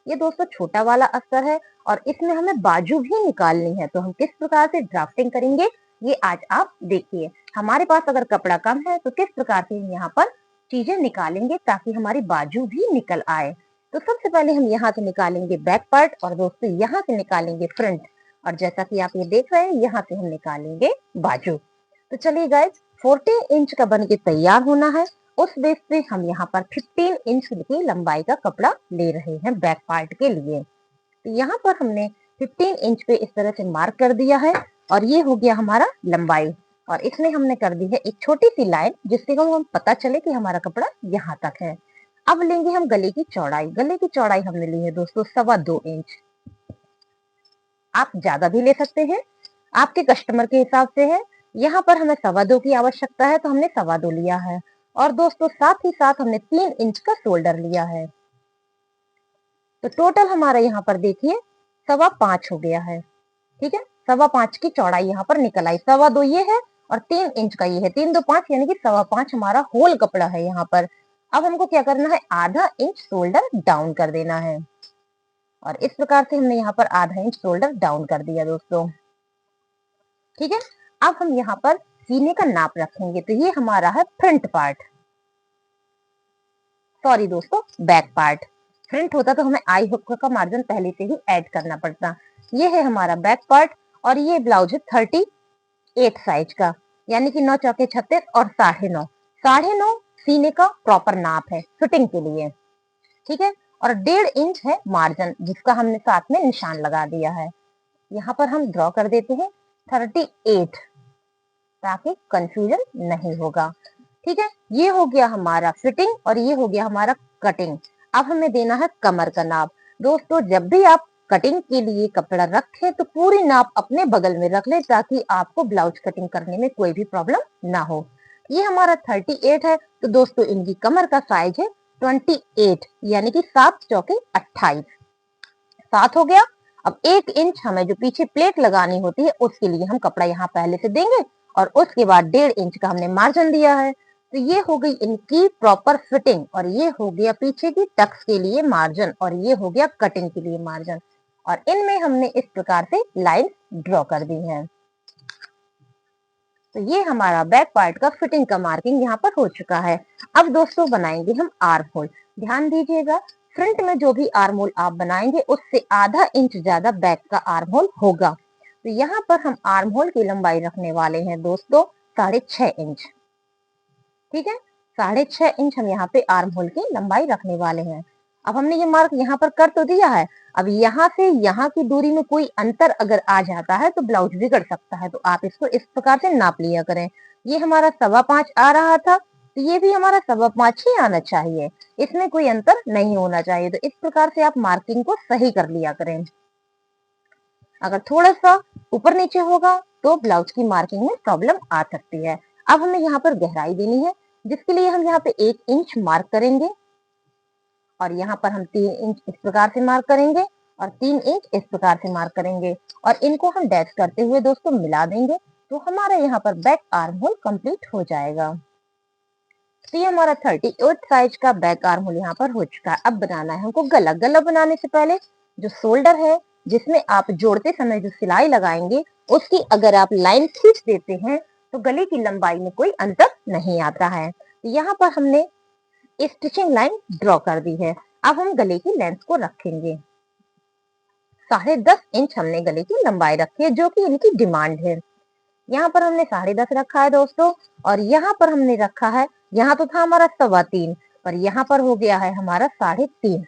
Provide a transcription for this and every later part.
ये दोस्तों छोटा वाला अस्तर है और इसमें हमें बाजू भी निकालनी है। तो हम किस प्रकार से ड्राफ्टिंग करेंगे ये आज आप देखिए। हमारे पास अगर कपड़ा कम है तो किस प्रकार से हम यहाँ पर चीजें निकालेंगे ताकि हमारी बाजू भी निकल आए। तो सबसे पहले हम यहाँ से निकालेंगे बैक पार्ट और दोस्तों यहाँ से निकालेंगे फ्रंट, और जैसा कि आप ये देख रहे हैं यहाँ से हम निकालेंगे बाजू। तो चलिए गाइस, 14 इंच का बन के तैयार होना है। उस बेस पे हम यहाँ पर 15 इंच की लंबाई का कपड़ा ले रहे हैं बैक पार्ट के लिए। तो यहाँ पर हमने 15 इंच पे इस तरह से मार्क कर दिया है और ये हो गया हमारा लंबाई, और इसमें हमने कर दी है एक छोटी सी लाइन जिससे हम पता चले कि हमारा कपड़ा यहाँ तक है। अब लेंगे हम गले की चौड़ाई। गले की चौड़ाई हमने ली है दोस्तों 2.25 इंच। आप ज्यादा भी ले सकते हैं, आपके कस्टमर के हिसाब से है। यहाँ पर हमें 2.25 की आवश्यकता है तो हमने 2.25 लिया है। और दोस्तों साथ ही साथ हमने 3 इंच का शोल्डर लिया है। तो टोटल हमारा यहाँ पर देखिए 5.25 हो गया है। ठीक है, 5.25 की चौड़ाई यहाँ पर निकल आई। 2.25 ये है और 3 इंच का ये है, 3 2 5 यानी कि 5.25 हमारा होल कपड़ा है यहाँ पर। अब हमको क्या करना है, आधा इंच शोल्डर डाउन कर देना है, और इस प्रकार से हमने यहाँ पर आधा इंच शोल्डर डाउन कर दिया दोस्तों। ठीक है, अब हम यहाँ पर सीने का नाप रखेंगे। तो ये हमारा है फ्रंट पार्ट, सॉरी दोस्तों बैक पार्ट। फ्रंट होता तो हमें आई हुक का मार्जिन पहले से ही ऐड करना पड़ता। ये है हमारा बैक पार्ट और ये ब्लाउज है 38 साइज का, यानी कि 9 चौके 36 और 9.5। 9.5 सीने का प्रॉपर नाप है फिटिंग के लिए। ठीक है, और 1.5 इंच है मार्जिन जिसका हमने साथ में निशान लगा दिया है। यहाँ पर हम ड्रॉ कर देते हैं 38 ताकि कंफ्यूजन नहीं होगा। ठीक है, ये हो गया हमारा फिटिंग और ये हो गया हमारा कटिंग। अब हमें देना है कमर का नाप। दोस्तों जब भी आप कटिंग के लिए कपड़ा रखें तो पूरी नाप अपने बगल में रख ले ताकि आपको ब्लाउज कटिंग करने में कोई भी प्रॉब्लम ना हो। ये हमारा 38 है तो दोस्तों इनकी कमर का साइज है 28, यानी कि 7 चौके 28। 7 हो गया। अब 1 इंच हमें जो पीछे प्लेट लगानी होती है उसके लिए हम कपड़ा यहाँ पहले से देंगे और उसके बाद 1.5 इंच का हमने मार्जिन दिया है। तो ये हो गई इनकी प्रॉपर फिटिंग, और ये हो गया पीछे की टक्स के लिए मार्जिन, और ये हो गया कटिंग के लिए मार्जिन, और इनमें हमने इस प्रकार से लाइन ड्रॉ कर दी है। तो ये हमारा बैक पार्ट का फिटिंग का मार्किंग यहाँ पर हो चुका है। अब दोस्तों बनाएंगे हम आर्म होल। ध्यान दीजिएगा, फ्रंट में जो भी आर्म होल आप बनाएंगे उससे आधा इंच ज्यादा बैक का आर्म होल होगा। तो यहाँ पर हम आर्म होल की लंबाई रखने वाले हैं दोस्तों 6.5 इंच। ठीक है, 6.5 इंच हम यहाँ पे आर्म होल की लंबाई रखने वाले हैं। अब हमने ये मार्क यहाँ पर कर तो दिया है। अब यहाँ से यहाँ की दूरी में कोई अंतर अगर आ जाता है तो ब्लाउज बिगड़ सकता है, तो आप इसको इस प्रकार से नाप लिया करें। ये हमारा 5.25 आ रहा था तो ये भी हमारा 5.25 ही आना चाहिए, इसमें कोई अंतर नहीं होना चाहिए। तो इस प्रकार से आप मार्किंग को सही कर लिया करें। अगर थोड़ा सा ऊपर नीचे होगा तो ब्लाउज की मार्किंग में प्रॉब्लम आ सकती है। अब हमें यहाँ पर गहराई देनी है जिसके लिए हम यहाँ पे 1 इंच मार्क करेंगे, और यहाँ पर हम 3 इंच इस प्रकार से मार्क करेंगे और 3 इंच इस प्रकार से मार्क करेंगे, और इनको हम डैश करते हुए दोस्तों मिला देंगे तो हमारा यहाँ पर बैक आर्म होल कंप्लीट हो जाएगा। तो ये हमारा 38 साइज का बैक आर्म होल यहाँ पर हो चुका है। अब बनाना है हमको गला। गला बनाने से पहले जो शोल्डर है जिसमें आप जोड़ते समय जो सिलाई लगाएंगे उसकी अगर आप लाइन खींच देते हैं तो गले की लंबाई में कोई अंतर नहीं आता है। तो यहाँ पर हमने स्टिचिंग लाइन ड्रॉ कर दी है। अब हम गले की लेंथ को रखेंगे। 10.5 इंच हमने गले की लंबाई रखी है जो कि इनकी डिमांड है। यहाँ पर हमने 10.5 रखा है दोस्तों, और यहाँ पर हमने रखा है, यहाँ तो था हमारा 3.25 पर यहाँ पर हो गया है हमारा 3.5।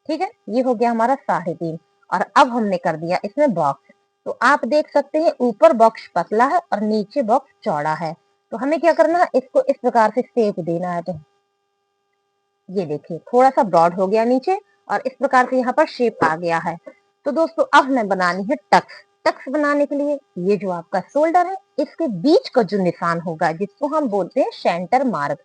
ठीक है, ये हो गया हमारा 3.5, और अब हमने कर दिया इसमें बॉक्स। तो आप देख सकते हैं ऊपर बॉक्स पतला है और नीचे बॉक्स चौड़ा है। तो हमें क्या करना है, इसको इस प्रकार से शेप देना है। तो ये देखिए थोड़ा सा ब्रॉड हो गया नीचे और इस प्रकार से यहाँ पर शेप आ गया है। तो दोस्तों अब हमें बनानी है टक्स। टक्स बनाने के लिए ये जो आपका शोल्डर है इसके बीच का जो निशान होगा जिसको हम बोलते हैं सेंटर मार्क,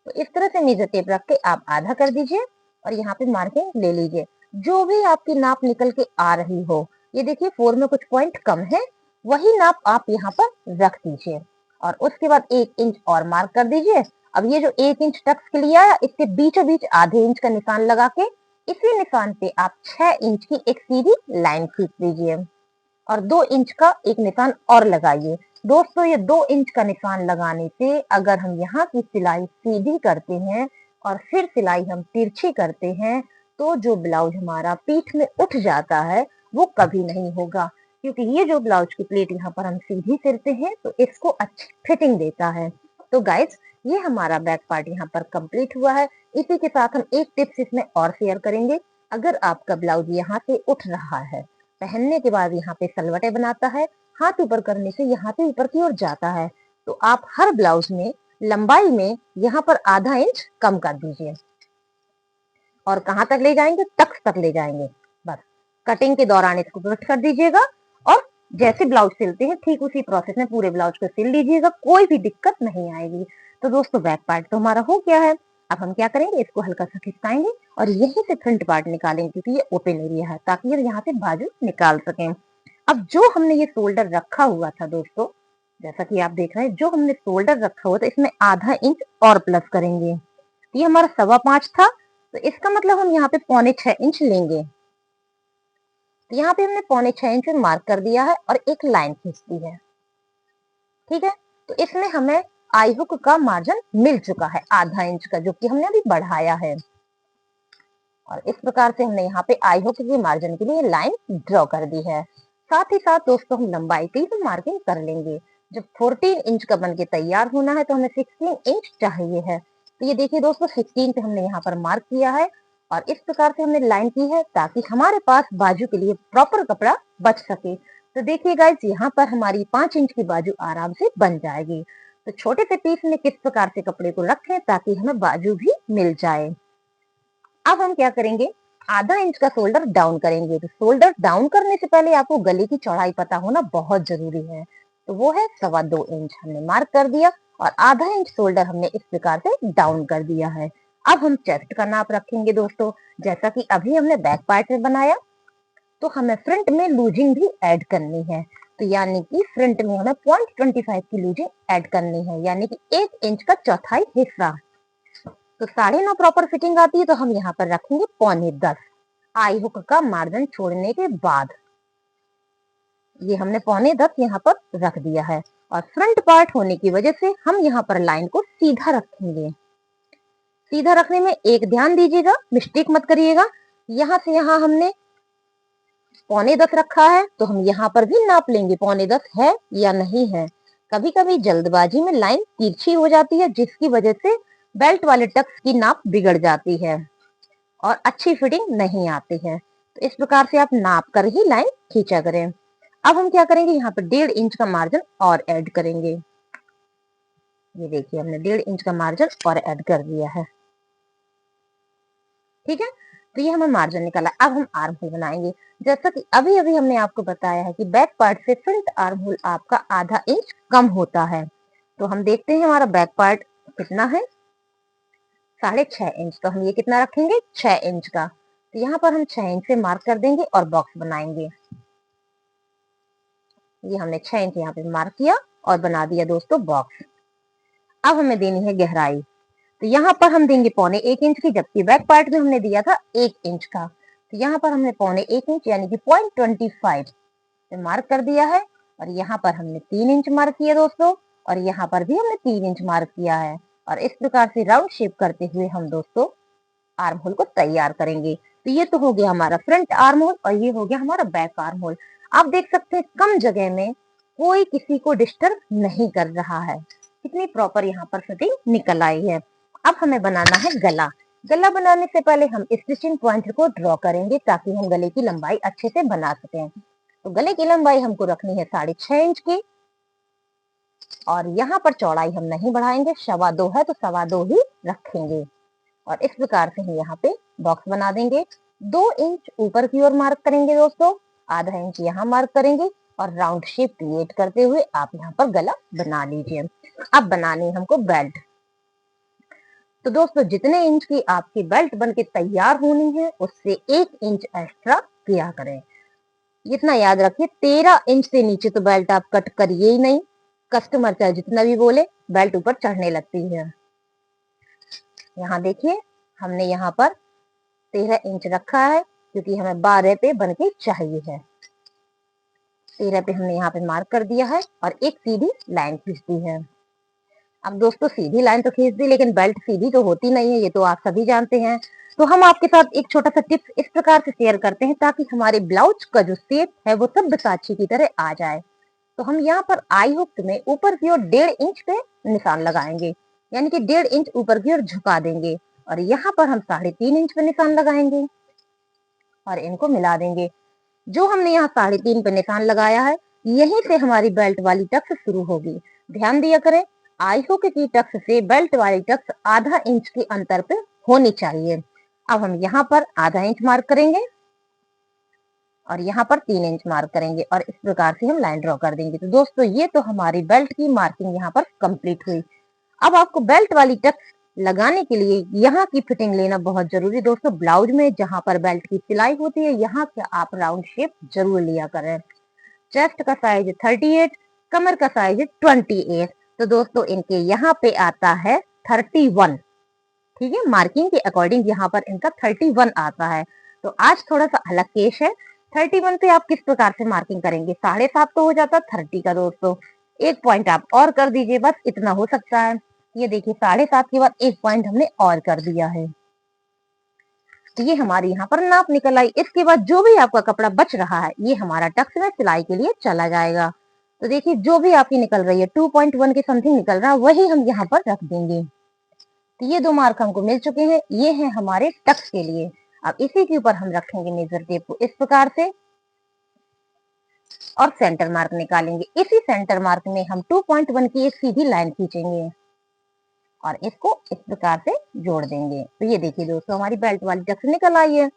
तो इस तरह से मेजर टेप रख के आप आधा कर दीजिए और यहाँ पे मार्किंग ले लीजिए। जो भी आपकी नाप निकल के आ रही हो, ये देखिए 4 में कुछ पॉइंट कम है, वही नाप आप यहाँ पर रख दीजिए और उसके बाद 1 इंच और मार्क कर दीजिए। अब ये जो 1 इंच टक्स के लिए आया इसके बीचों बीच आधे इंच का निशान लगा के इसी निशान पे आप 6 इंच की एक सीधी लाइन खींच लीजिए और 2 इंच का एक निशान और लगाइए। दोस्तों ये 2 इंच का निशान लगाने से अगर हम यहाँ की सिलाई सीधी करते हैं और फिर सिलाई हम तिरछी करते हैं तो जो ब्लाउज हमारा पीठ में उठ जाता है वो कभी नहीं होगा, क्योंकि ये जो ब्लाउज की प्लेट यहाँ पर हम सीधी सिलते हैं तो इसको अच्छी फिटिंग देता है। तो गाइस ये हमारा बैक पार्ट यहाँ पर कंप्लीट हुआ है। इसी के साथ हम एक टिप्स इसमें और शेयर करेंगे। अगर आपका ब्लाउज यहाँ से उठ रहा है, पहनने के बाद यहाँ पे सलवटे बनाता है, हाथ ऊपर करने से यहाँ पे ऊपर की ओर जाता है, तो आप हर ब्लाउज में लंबाई में यहाँ पर आधा इंच कम कर दीजिए। और कहाँ तक ले जाएंगे? टक्स तक ले जाएंगे। बस कटिंग के दौरान इसको कट कर दीजिएगा और जैसे ब्लाउज सिलते हैं ठीक उसी प्रोसेस में पूरे ब्लाउज को सिल लीजिएगा, कोई भी दिक्कत नहीं आएगी। तो दोस्तों बैक पार्ट तो हमारा हो गया है। अब हम क्या करेंगे, इसको हल्का सा खिसकाएंगे और यहीं से फ्रंट पार्ट निकालेंगे, क्योंकि ये ओपन एरिया है, ताकि ये यहाँ से बाजू निकाल सकें। अब जो हमने ये शोल्डर रखा हुआ था दोस्तों, जैसा कि आप देख रहे हैं, जो हमने शोल्डर रखा हुआ था इसमें आधा इंच और प्लस करेंगे। ये हमारा 5.25 था, तो इसका मतलब हम यहाँ पे 6.25 इंच लेंगे। तो यहाँ पे हमने 6.25 इंच मार्क कर दिया है और एक लाइन खींच दी है। ठीक है, तो इसमें हमें आई हुक का मार्जिन मिल चुका है आधा इंच का, जो कि हमने अभी बढ़ाया है। और इस प्रकार से हमने यहाँ पे आई हुक के मार्जिन के लिए लाइन ड्रॉ कर दी है। साथ ही साथ दोस्तों हम लंबाई की भी मार्किंग कर लेंगे। जब 14 इंच का बन के तैयार होना है तो हमें 16 इंच चाहिए है। तो ये देखिए दोस्तों 16 पे हमने यहाँ पर मार्क किया है और इस प्रकार से हमने लाइन की है ताकि हमारे पास बाजू के लिए प्रॉपर कपड़ा बच सके। तो देखिए गाइस यहाँ पर हमारी 5 इंच की बाजू आराम से बन जाएगी। तो छोटे से पीस में किस प्रकार से कपड़े को रखें ताकि हमें बाजू भी मिल जाए। अब हम क्या करेंगे, आधा इंच का शोल्डर डाउन करेंगे। तो शोल्डर डाउन करने से पहले आपको गले की चौड़ाई पता होना बहुत जरूरी है। तो वो है 2.25 इंच हमने मार्क कर दिया और आधा इंच शोल्डर हमने इस प्रकार से डाउन कर दिया है। अब हम चेस्ट का नाप रखेंगे दोस्तों। जैसा कि अभी हमने बैक पार्ट में बनाया, तो हमें फ्रंट में लूजिंग भी ऐड करनी है। तो यानी कि फ्रंट में हमें 0.25 की लूजिंग ऐड करनी है, यानी कि 1 इंच का चौथाई हिस्सा। तो 9.5 प्रॉपर फिटिंग आती है, तो हम यहाँ पर रखेंगे 9.25 आई हुक का मार्जिन छोड़ने के बाद। ये हमने 9.25 यहाँ पर रख दिया है और फ्रंट पार्ट होने की वजह से हम यहाँ पर लाइन को सीधा रखेंगे। सीधा रखने में एक ध्यान दीजिएगा, मिस्टेक मत करिएगा। यहाँ से यहाँ हमने 9.25 रखा है, तो हम यहाँ पर भी नाप लेंगे 9.25 है या नहीं है। कभी कभी जल्दबाजी में लाइन तिरछी हो जाती है, जिसकी वजह से बेल्ट वाले टक्स की नाप बिगड़ जाती है और अच्छी फिटिंग नहीं आती है। तो इस प्रकार से आप नाप कर ही लाइन खींचा करें। अब हम क्या करेंगे, यहाँ पर 1.5 इंच का मार्जिन और ऐड करेंगे। ये देखिए हमने 1.5 इंच का मार्जिन और ऐड कर दिया है। ठीक है, तो ये हमें मार्जिन निकाला। अब हम आर्म होल बनाएंगे। जैसा कि अभी अभी हमने आपको बताया है कि बैक पार्ट से फ्रंट आर्म होल आपका आधा इंच कम होता है। तो हम देखते हैं हमारा बैक पार्ट कितना है, 6.5 इंच। तो हम ये कितना रखेंगे, 6 इंच का। तो यहाँ पर हम 6 इंच से मार्क कर देंगे और बॉक्स बनाएंगे। ये हमने 6 इंच यहाँ पे मार्क किया और बना दिया दोस्तों बॉक्स। अब हमें देनी है गहराई। तो यहाँ पर हम देंगे 1.25 इंच की, जबकि बैक पार्ट में हमने दिया था 1 इंच का। तो यहाँ पर हमने 1.25 इंच यानी कि 0.25 पे मार्क कर दिया है और यहाँ पर हमने 3 इंच मार्क किया दोस्तों और यहाँ पर भी हमने 3 इंच मार्क किया है। और इस प्रकार से राउंड शेप करते हुए हम दोस्तों आर्म होल को तैयार करेंगे। तो ये तो हो गया हमारा फ्रंट आर्म होल और ये हो गया हमारा बैक आर्म होल। आप देख सकते हैं कम जगह में कोई किसी को डिस्टर्ब नहीं कर रहा है, कितनी प्रॉपर यहाँ पर फिटिंग निकल आई है। अब हमें बनाना है गला। गला बनाने से पहले हम स्टिचिंग पॉइंट को ड्रॉ करेंगे ताकि हम गले की लंबाई अच्छे से बना सकें। तो गले की लंबाई हमको रखनी है 6.5 इंच की और यहाँ पर चौड़ाई हम नहीं बढ़ाएंगे, 2.25 है तो 2.25 ही रखेंगे। और इस प्रकार से हम यहाँ पे बॉक्स बना देंगे। 2 इंच ऊपर की ओर मार्क करेंगे दोस्तों, आधा इंच यहाँ मार्क करेंगे और राउंड शेप क्रिएट करते हुए आप यहाँ पर गला बना लीजिए। अब बनानी है हमको बेल्ट। तो दोस्तों जितने इंच की आपकी बेल्ट बनके तैयार होनी है उससे 1 इंच एक्स्ट्रा किया करें। इतना याद रखिए, 13 इंच से नीचे तो बेल्ट आप कट करिए ही नहीं। कस्टमर चाहे जितना भी बोले, बेल्ट ऊपर चढ़ने लगती है। यहाँ देखिए हमने यहाँ पर 13 इंच रखा है क्योंकि हमें 12 पे बन के चाहिए है। 13 पे हमने यहाँ पे मार्क कर दिया है और एक सीधी लाइन खींच दी है। अब दोस्तों सीधी लाइन तो खींच दी, लेकिन बेल्ट सीधी तो होती नहीं है, ये तो आप सभी जानते हैं। तो हम आपके साथ एक छोटा सा टिप्स इस प्रकार से शेयर करते हैं ताकि हमारे ब्लाउज का जो शेप है वो सब्यसाची की तरह आ जाए। तो हम यहाँ पर आई हुक में ऊपर की ओर 1.5 इंच पे निशान लगाएंगे, यानी कि 1.5 इंच ऊपर की ओर झुका देंगे और यहाँ पर हम 3.5 इंच पे निशान लगाएंगे और इनको मिला देंगे। जो हमने यहाँ 3.5 पे निशान लगाया है, यहीं से हमारी बेल्ट वाली टक्स शुरू होगी। ध्यान दिया करें, आई हुक की टक्स से बेल्ट वाली टक्स आधा इंच के अंतर पे होनी चाहिए। अब हम यहाँ पर आधा इंच मार्क करेंगे और यहाँ पर 3 इंच मार्क करेंगे और इस प्रकार से हम लाइन ड्रॉ कर देंगे। तो दोस्तों ये तो हमारी बेल्ट की मार्किंग यहाँ पर कंप्लीट हुई। अब आपको बेल्ट वाली टक्स लगाने के लिए यहाँ की फिटिंग लेना बहुत जरूरी। दोस्तों ब्लाउज में जहाँ पर बेल्ट की सिलाई होती है, यहाँ पे आप राउंड शेप जरूर लिया करें। चेस्ट का साइज 38, कमर का साइज 28। तो दोस्तों इनके यहाँ पे आता है 31। ठीक है, मार्किंग के अकॉर्डिंग यहाँ पर इनका 31 आता है। तो आज थोड़ा सा अलग केस है। 31 पे आप किस प्रकार से मार्किंग करेंगे? 7.5 तो हो जाता 30 का। दोस्तों एक पॉइंट आप और कर दीजिए, बस इतना हो सकता है। ये देखिए 7.5 के बाद एक पॉइंट हमने और कर दिया है। तो ये हमारी यहाँ पर नाप निकल आई। इसके बाद जो भी आपका कपड़ा बच रहा है, ये हमारा टक्स में सिलाई के लिए चला जाएगा। तो देखिए जो भी आपकी निकल रही है 2.1 के समथिंग निकल रहा है, वही हम यहाँ पर रख देंगे। तो ये 2 मार्क हमको मिल चुके हैं, ये हैं हमारे टक्स के लिए। अब इसी के ऊपर हम रखेंगे मेजर टेप को इस प्रकार से और सेंटर मार्क निकालेंगे। इसी सेंटर मार्क में हम 2.1 की एक सीधी लाइन खींचेंगे और इसको इस प्रकार से जोड़ देंगे। तो ये देखिए दोस्तों हमारी बेल्ट वाली टक्स निकल आई है।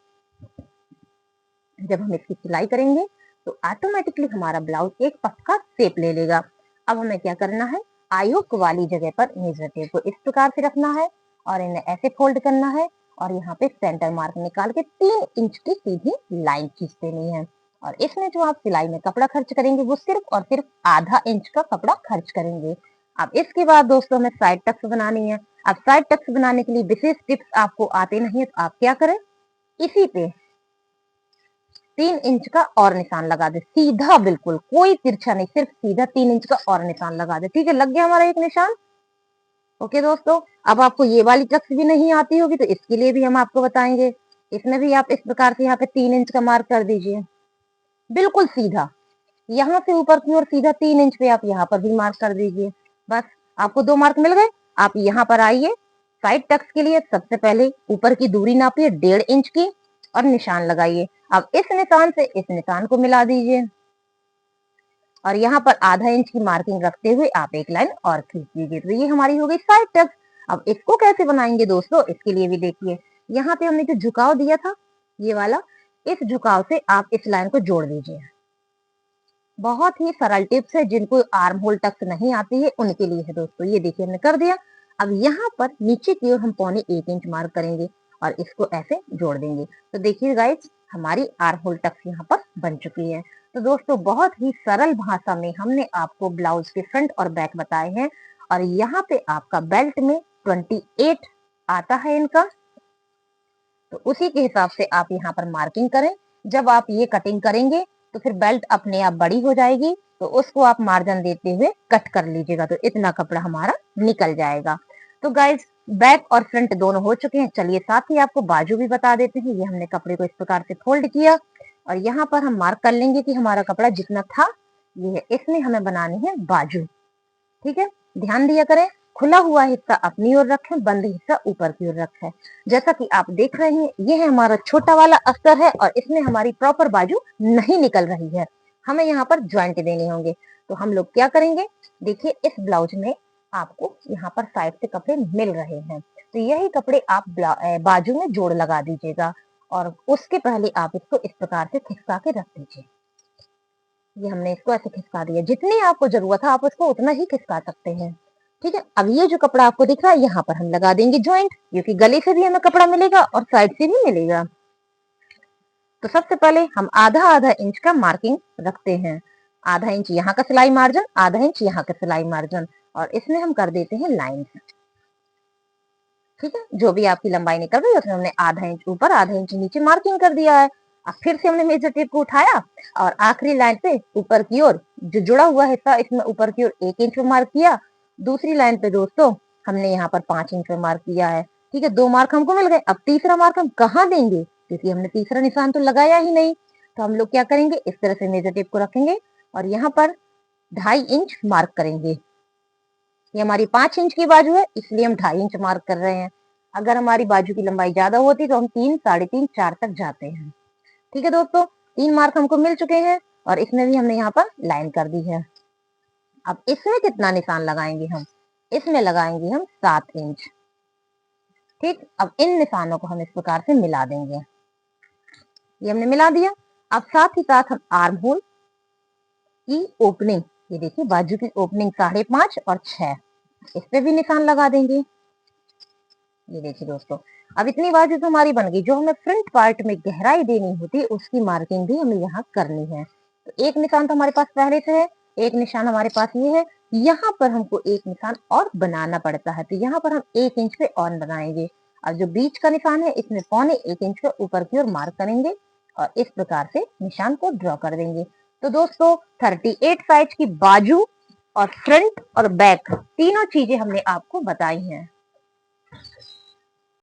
जब हम इसकी सिलाई करेंगे तो ऑटोमेटिकली हमारा ब्लाउज एक पक्का शेप ले लेगा। अब हमें क्या करना है, आई हुक वाली जगह पर मेजर टेप को इस प्रकार से रखना है और इन्हें ऐसे फोल्ड करना है और यहाँ पे सेंटर मार्क निकाल के 3 इंच की सीधी लाइन खींच देनी है। और इसमें जो आप सिलाई में कपड़ा खर्च करेंगे वो सिर्फ और सिर्फ आधा इंच का कपड़ा खर्च करेंगे। अब इसके बाद दोस्तों हमें साइड टक्स बनानी है। अब साइड टक्स बनाने के लिए विशेष टिप्स आपको आते नहीं है, तो आप क्या करें, इसी पे 3 इंच का और निशान लगा दे, सीधा, बिल्कुल कोई तिरछा नहीं, सिर्फ सीधा 3 इंच का और निशान लगा दे। ठीक है, लग गया हमारा एक निशान। ओके दोस्तों, अब आपको ये वाली टक्स भी नहीं आती होगी तो इसके लिए भी हम आपको बताएंगे। इसमें भी आप इस प्रकार से यहाँ पे 3 इंच का मार्क कर दीजिए, बिल्कुल सीधा, यहाँ से ऊपर की ओर सीधा 3 इंच पे आप यहाँ पर भी मार्क कर दीजिए। बस आपको 2 मार्क मिल गए। आप यहाँ पर आइए, साइड टक्स के लिए सबसे पहले ऊपर की दूरी नापिए 1.5 इंच की और निशान लगाइए। अब इस निशान से इस निशान को मिला दीजिए और यहाँ पर आधा इंच की मार्किंग रखते हुए आप एक लाइन और खींच दीजिए। तो ये हमारी हो गई साइड टक्स। अब इसको कैसे बनाएंगे दोस्तों, इसके लिए भी देखिए, यहाँ पे हमने जो झुकाव दिया था ये वाला, इस झुकाव से आप इस लाइन को जोड़ दीजिए। बहुत ही सरल टिप्स है, जिनको आर्म होल टक्स नहीं आती है उनके लिए है दोस्तों। ये देखिए हमने कर दिया। अब यहाँ पर नीचे की ओर हम 1.25 इंच मार्क करेंगे और इसको ऐसे जोड़ देंगे। तो देखिए गाइस हमारी आर्म होल टक्स यहाँ पर बन चुकी है। तो दोस्तों बहुत ही सरल भाषा में हमने आपको ब्लाउज के फ्रंट और बैक बताए हैं और यहाँ पे आपका बेल्ट में 28 आता है इनका। तो उसी के हिसाब से आप यहाँ पर मार्किंग करें। जब आप ये कटिंग करेंगे तो फिर बेल्ट अपने आप बड़ी हो जाएगी, तो उसको आप मार्जिन देते हुए कट कर लीजिएगा, तो इतना कपड़ा हमारा निकल जाएगा। तो गाइज बैक और फ्रंट दोनों हो चुके हैं। चलिए साथ ही आपको बाजू भी बता देते हैं। ये हमने कपड़े को इस प्रकार से फोल्ड किया और यहाँ पर हम मार्क कर लेंगे कि हमारा कपड़ा जितना था ये है, इसमें हमें बनानी है बाजू। ठीक है, ध्यान दिया करें, खुला हुआ हिस्सा अपनी ओर रखें, बंद हिस्सा ऊपर की ओर रखें। जैसा कि आप देख रहे हैं ये है हमारा छोटा वाला अस्तर है और इसमें हमारी प्रॉपर बाजू नहीं निकल रही है, हमें यहाँ पर ज्वाइंट देने होंगे। तो हम लोग क्या करेंगे, देखिए इस ब्लाउज में आपको यहाँ पर साइड से कपड़े मिल रहे हैं, तो यही कपड़े आप बाजू में जोड़ लगा दीजिएगा और उसके पहले आप इसको इस प्रकार से खिसका के रख दीजिए। ये हमने इसको ऐसे खिसका दिया, जितनी आपको जरूरत है आप उसको उतना ही खिसका सकते हैं। ठीक है, अब ये जो कपड़ा आपको दिख रहा है यहाँ पर हम लगा देंगे ज्वाइंट, क्योंकि गले से भी हमें कपड़ा मिलेगा और साइड से भी मिलेगा। तो सबसे पहले हम आधा आधा इंच का मार्किंग रखते हैं, आधा इंच यहाँ का सिलाई मार्जिन, आधा इंच यहाँ का सिलाई मार्जिन, और इसमें हम कर देते हैं लाइन। ठीक है, जो भी आपकी लंबाई निकल रही है उसमें हमने आधा इंच ऊपर आधा इंच नीचे मार्किंग कर दिया है। अब फिर से हमने मेजर टेप को उठाया और आखिरी लाइन पे ऊपर की ओर जो जुड़ा हुआ हिस्सा इसमें ऊपर की ओर 1 इंच पे मार्क किया। दूसरी लाइन पे दोस्तों हमने यहाँ पर 5 इंच पे मार्क किया है। ठीक है, 2 मार्क हमको मिल गए। अब तीसरा मार्क हम कहाँ देंगे, क्योंकि हमने तीसरा निशान तो लगाया ही नहीं। तो हम लोग क्या करेंगे, इस तरह से मेजर टेप को रखेंगे और यहाँ पर 2.5 इंच मार्क करेंगे। ये हमारी 5 इंच की बाजू है, इसलिए हम 2.5 इंच मार्क कर रहे हैं। अगर हमारी बाजू की लंबाई ज्यादा होती तो हम 3, 3.5, 4 तक जाते हैं। ठीक है दोस्तों, 3 मार्क हमको मिल चुके हैं और इसमें भी हमने यहाँ पर लाइन कर दी है। अब इसमें कितना निशान लगाएंगे हम, इसमें लगाएंगे हम 7 इंच। ठीक, अब इन निशानों को हम इस प्रकार से मिला देंगे। ये हमने मिला दिया। अब साथ ही साथ हम आर्म होल की ओपनिंग, ये देखिए बाजू की ओपनिंग 5.5 और 6, इस पे भी निशान लगा देंगे। ये देखिए दोस्तों, अब इतनी बाजू तो हमारी बन गई। जो हमें फ्रंट पार्ट में गहराई देनी होती है उसकी मार्किंग भी हमें यहाँ करनी है। तो एक निशान तो हमारे पास पहले से है, एक निशान हमारे पास ये है। यहाँ पर हमको एक निशान और बनाना पड़ता है, तो यहाँ पर हम 1 इंच पे और बनाएंगे और जो बीच का निशान है इसमें 1.25 इंच पे ऊपर की ओर मार्क करेंगे और इस प्रकार से निशान को ड्रॉ कर देंगे। तो दोस्तों 38 साइज की बाजू और फ्रंट और बैक तीनों चीजें हमने आपको बताई हैं।